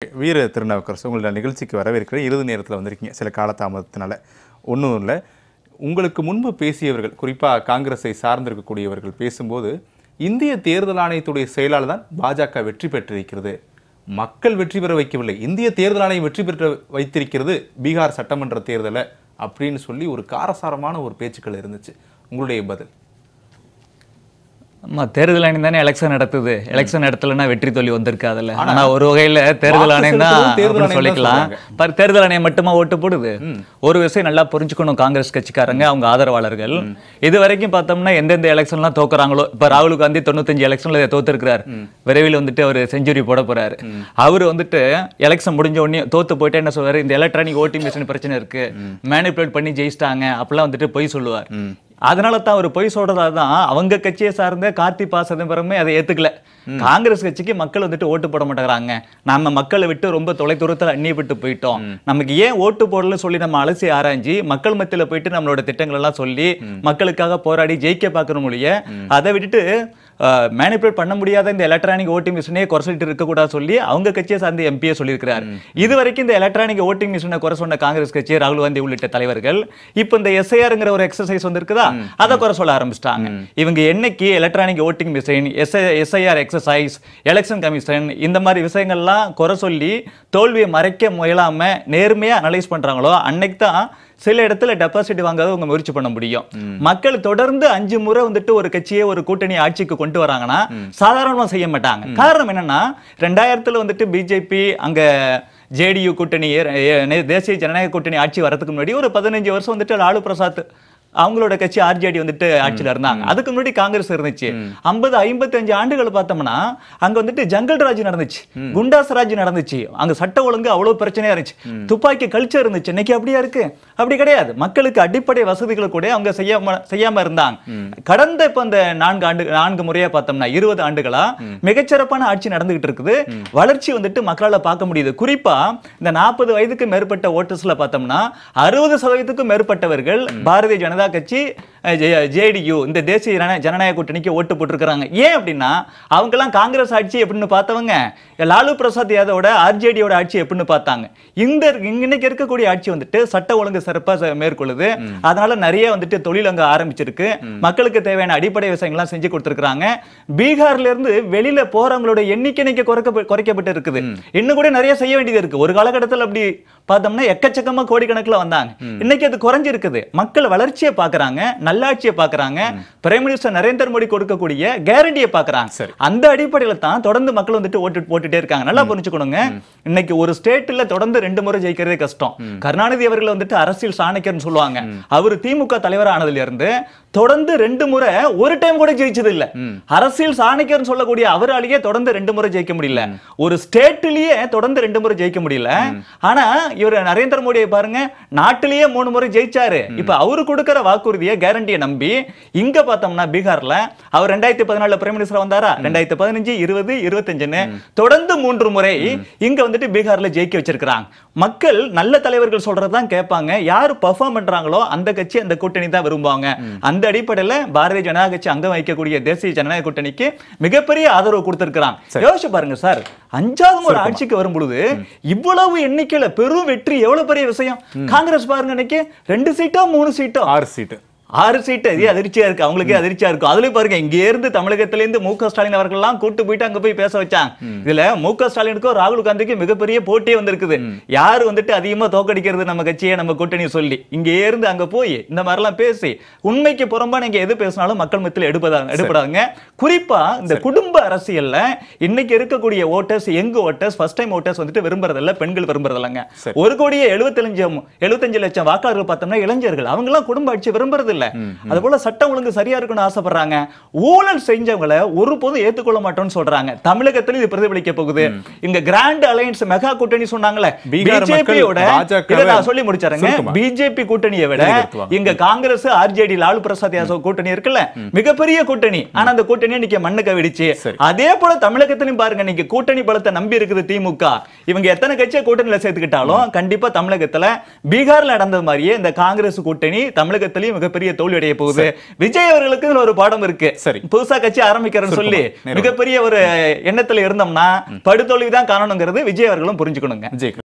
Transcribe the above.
வீர திருநாவுக்கரசு உங்களோட நிகழ்ச்சிக்கு வரவேற்கிற இறுதி நேரத்தில் வந்திருக்கீங்க. சில காலதாமதத்தினால ஒன்றும் இல்லை. உங்களுக்கு முன்பு பேசியவர்கள், குறிப்பாக காங்கிரஸை சார்ந்திருக்கக்கூடியவர்கள் பேசும்போது, இந்திய தேர்தல் ஆணையத்துடைய செயலால் தான் பாஜக வெற்றி பெற்றிருக்கிறது, மக்கள் வெற்றி பெற வைக்கவில்லை, இந்திய தேர்தல் ஆணையம் வெற்றி பெற்ற வைத்திருக்கிறது பீகார் சட்டமன்ற தேர்தலை அப்படின்னு சொல்லி ஒரு காரசாரமான ஒரு பேச்சுக்கள் இருந்துச்சு. உங்களுடைய பதில்? தேர்தல் ஆணையம் தானே எலெக்ஷன் நடத்துது. எலெக்ஷன் நடத்தலன்னா வெற்றி தோல்வி வந்திருக்காதுல்ல. ஆனா ஒரு வகையில தேர்தல் ஆணையம் தான் சொல்லிக்கலாம். தேர்தல் ஆணையம் மட்டுமா ஓட்டு போடுது? ஒரு விஷயம் நல்லா புரிஞ்சுக்கணும் காங்கிரஸ் கட்சிக்காரங்க, அவங்க ஆதரவாளர்கள். இது வரைக்கும் பார்த்தோம்னா எந்தெந்த எலெக்ஷன்லாம் தோக்குறாங்களோ, இப்ப ராகுல் காந்தி 95 எலெக்ஷன்ல தோத்துருக்கிறார். விரைவில் வந்துட்டு அவர் செஞ்சுரி போட போறாரு. அவர் வந்துட்டு எலெக்ஷன் முடிஞ்ச உடனே தோத்து போயிட்டு என்ன சொல்றாரு, இந்த எலக்ட்ரானிக் ஓட்டிங் மிஷின் பிரச்சனை இருக்கு, மேனிபுலேட் பண்ணி ஜெயிச்சிட்டாங்க அப்படிலாம் வந்துட்டு பொய் சொல்லுவார். அதனால தான் அவர் பொய் சொல்றதா தான் அவங்க கட்சியை சார்ந்த கார்த்தி பா சிதம்பரமே அதை ஏத்துக்கல. காங்கிரஸ் கட்சிக்கு மக்கள் வந்துட்டு ஓட்டு போட மாட்டேங்கிறாங்க, நம்ம மக்களை விட்டு ரொம்ப தொலைதூரத்தில் அந்நியப்பட்டு போயிட்டோம், நமக்கு ஏன் ஓட்டு போடல சொல்லி நம்ம அலசி ஆராய்ஞ்சி மக்கள் மத்தியில் போயிட்டு நம்மளோட திட்டங்கள் எல்லாம் சொல்லி மக்களுக்காக போராடி ஜெயிக்க பார்க்கணும் மொழிய, அதை விட்டுட்டு மேனிபுலேட் பண்ண முடியாத இந்த எலக்ட்ரானிக் ஓட்டிங் மிஷினே குறை சொல்லிட்டு இருக்கக்கூடாது சொல்லி அவங்க கட்சியை சார்ந்த எம்பியை சொல்லியிருக்கிறார். இது வரைக்கும் இந்த எலக்ட்ரானிக் ஓட்டிங் மிஷினை குறை சொன்ன காங்கிரஸ் கட்சி, ராகுல் காந்தி உள்ளிட்ட தலைவர்கள் இப்போ இந்த எஸ்ஐஆர்ங்கிற ஒரு எக்ஸசைஸ் வந்திருக்குதா, அதை குறை சொல்ல ஆரம்பிச்சிட்டாங்க. இவங்க என்னைக்கு electronic voting machine, SIR exercise, election commission, இந்த மாதிரி விஷயங்கள்லாம் குறை சொல்லி தோல்வியை மறைக்க முயலாம நேர்மையா அனலைஸ் பண்றாங்களோ, அன்னைக்கு தான் சில இடத்துல டெபாசிட் வாங்காத அவங்க முயற்சி பண்ண முடியும். மக்கள் தொடர்ந்து 5 முறை வந்துட்டு ஒரு கட்சியை ஒரு கூட்டணி ஆட்சிக்கு கொண்டு வராங்கன்னா சாதாரணமா செய்ய மாட்டாங்க. காரணம் என்னன்னா, 2000 வந்துட்டு பிஜேபி அங்க ஜேடியு கூட்டணி, தேசிய ஜனநாயக கூட்டணி ஆட்சி வரதுக்கு முன்னாடி ஒரு 15 வருஷம் வந்துட்டு லாலு பிரசாத் அவங்களோட கட்சி ஆர்ஜேடி வந்துட்டு ஆட்சியில் இருந்தாங்க. அதுக்கு முன்னாடி காங்கிரஸ் இருந்துச்சு. 50-55 ஆண்டுகள் பார்த்தோம்னா அங்க வந்துட்டு ஜங்கல் ராஜ் நடந்துச்சு, குண்டாஸ் ராஜ் நடந்துச்சு, அங்க சட்ட ஒழுங்கு அவ்வளவு பிரச்சனையா இருந்துச்சு, துப்பாக்கி கல்ச்சர் இருந்துச்சு. இன்னைக்கு அப்படியா இருக்கு? அப்படி கிடையாது. மக்களுக்கு அடிப்படை வசதிகளை கூட அவங்க செய்யாம இருந்தாங்க. கடந்த இப்ப இந்த 4 முறையா பார்த்தோம்னா 20 ஆண்டுகளா மிகச்சிறப்பான ஆட்சி நடந்துகிட்டு இருக்குது. வளர்ச்சி வந்துட்டு மக்களால பார்க்க முடியுது. குறிப்பா இந்த 40 வயதுக்கு மேற்பட்ட ஓட்டர்ஸ்ல பார்த்தோம்னா 60% மேற்பட்டவர்கள் பாரதிய ஜனதா கட்சி, ஜேடியு, இந்த தேசிய ஜனநாயக கூட்டணிக்கு ஓட்டு போட்டுருக்காங்க. ஏன் அப்படின்னா, அவங்க எல்லாம் காங்கிரஸ் ஆட்சி எப்படின்னு பார்த்தவங்க லாலு பிரசாத் யாதவோட ஆர்ஜேடியோட ஆட்சி எப்படின்னு பார்த்தாங்க. இன்னைக்கு இருக்கக்கூடிய ஆட்சி வந்துட்டு சட்ட ஒழுங்கு சிறப்பாக மேற்கொள்ளுது. அதனால நிறைய வந்துட்டு தொழில் அங்க ஆரம்பிச்சிருக்கு. மக்களுக்கு தேவையான அடிப்படை விஷயங்கள்லாம் செஞ்சு கொடுத்திருக்காங்க. பீகார்ல இருந்து வெளியில போறவங்களோட எண்ணிக்கை குறைக்கப்பட்டு இருக்குது. இன்னும் கூட நிறைய செய்ய வேண்டியது இருக்கு. ஒரு காலகட்டத்தில் அப்படி பார்த்தோம்னா எக்கச்சக்கமா கோடிக்கணக்கில் வந்தாங்க. இன்னைக்கு அது குறைஞ்சிருக்குது. மக்கள் வளர்ச்சியை பார்க்கறாங்க, நல்லாட்சியை பார்க்கறாங்க, பிரைம் மினிஸ்டர் நரேந்திர மோடி கொடுக்கக்கூடிய கேரண்டியை பார்க்கறாங்க. அந்த அடிப்படையில் தான் தொடர்ந்து மக்கள் வந்துட்டு போட்டுட்டே இருக்காங்க. நல்லா புரிஞ்சுக்கணுங்க. இன்னைக்கு ஒரு ஸ்டேட்ல தொடர்ந்து 2 முறை ஜெயிக்கிறதே கஷ்டம். கருணாநிதி அவர்கள் வந்துட்டு அரசியல் சாணக்கியர்னு சொல்லுவாங்க. அவர் திமுக தலைவர் ஆனதுல இருந்து தொடர்ந்து 2 முறை ஒரு டைம் கூட ஜெயிச்சது இல்ல. அரசியல் சாணக்கியர்னு சொல்லக்கூடிய அவராலேயே தொடர்ந்து 2 முறை ஜெயிக்க முடியல. ஒரு ஸ்டேட்லயே தொடர்ந்து 2 முறை ஜெயிக்க முடியல. ஆனா இவர் நரேந்திர மோடியை பாருங்க, நாட்டிலேயே 3 முறை ஜெயிச்சாரு. இப்ப அவரு கொடுக்கிற வாக்குறுதியை, கேரண்டியை நம்பி இங்க பார்த்தோம்னா பீகார்ல அவர் 2014 பிரைம் மினிஸ்டர் வந்தாரா, 2015, 20, 25 தொடர்ந்து 3 முறை இங்க வந்துட்டு பீகார்ல ஜெயிக்க வச்சிருக்காங்க. மக்கள் நல்ல தலைவர்கள் சொல்றதான் கேட்பாங்க. யாரு பெர்ஃபார்ம் பண்றாங்களோ அந்த கட்சி, அந்த கூட்டணி தான் விரும்புவாங்க. அந்த அடிப்படையில் பாரதிய ஜனதா கட்சி அங்கம் வைக்கக்கூடிய தேசிய ஜனநாயக கூட்டணிக்கு மிகப்பெரிய ஆதரவு கொடுத்திருக்கிறாங்க. யோசிச்சு பாருங்க சார், 5வது முறை ஆட்சிக்கு வரும் பொழுது இவ்வளவு எண்ணிக்கையில பெரும் வெற்றி எவ்வளவு பெரிய விஷயம். காங்கிரஸ் பாருங்க, இன்னைக்கு 2 சீட்டோ 3 சீட்டோ 6 சீட்டு அதிர்ச்சியா இருக்கு. அவங்களுக்கே அதிர்ச்சியா இருக்கும். அதுல பாருங்க, இங்க இருந்து தமிழகத்திலிருந்து மு.க. ஸ்டாலின் அவர்கள் எல்லாம் கூட்டு போயிட்டு அங்க போய் பேச வச்சாங்க. இதுல மு.க. ஸ்டாலினுக்கும் ராகுல் காந்திக்கு மிகப்பெரிய போட்டியே வந்திருக்குது. யாரு வந்துட்டு அதிகமா தோக்கடிக்கிறது நம்ம கட்சியை, நம்ம கூட்டணி சொல்லி இங்க இருந்து அங்க போய் இந்த மாதிரி எல்லாம் பேசி உண்மைக்கு புறம்பா நீங்க எது பேசினாலும் மக்கள் மத்தியில் எடுப்படாங்க. குறிப்பா இந்த குடும்ப அரசியல்ல இன்னைக்கு இருக்கக்கூடிய voters, young voters, first time voters வந்துட்டு விரும்புறதில்ல, பெண்கள் விரும்புறதில்லைங்க. 1,75 லட்சம் வாக்காளர்கள் பார்த்தோம்னா இளைஞர்கள், அவங்க எல்லாம் குடும்ப ஆட்சி விரும்புறது. அது போல சட்டம் ஒழுங்கு சரியா இருக்குன்னு ஆசைப்படுறாங்க. ஊழல் செஞ்சவங்களை ஒருபோதும் ஏத்துக்கொள்ள மாட்டோம்னு சொல்றாங்க. தமிழகத்தில் இது பிரதிபலிக்க போகுது. இங்க கிராண்ட் அலையன்ஸ் மெகா கூட்டணி சொன்னாங்களே, பிஜேபியோட சொல்லி முடிச்சாருங்க. பிஜேபி கூட்டணியை விட இங்க காங்கிரஸ், ஆர்ஜேடி, லாலு பிரசாத் யாதவ் கூட்டணி இருக்குல்ல, மிகப்பெரிய கூட்டணி. ஆனா அந்த கூட்டணி இன்னைக்கு மண்ணு கவிடுச்சு. அதே போல தமிழகத்திலும் பாருங்க, இன்னைக்கு கூட்டணி பலத்தை நம்பி இருக்குது திமுக. இவங்க எத்தனை கட்சியை கூட்டணியில சேர்த்துக்கிட்டாலும் கண்டிப்பா தமிழகத்துல பீகார்ல நடந்த மாதிரியே இந்த காங்கிரஸ் கூட்டணி தமிழகத்திலையும் மிகப்பெரிய மிகப்பெரிய தோல்வி அடைய போகுது. விஜய் அவர்களுக்கு இதுல ஒரு பாடம் இருக்கு. சரி, புதுசா கட்சி ஆரம்பிக்கிறேன்னு சொல்லி மிகப்பெரிய ஒரு எண்ணத்துல இருந்தோம்னா படுதோல்வி தான் காரணங்கிறது விஜய் அவர்களும் புரிஞ்சுக்கணுங்க.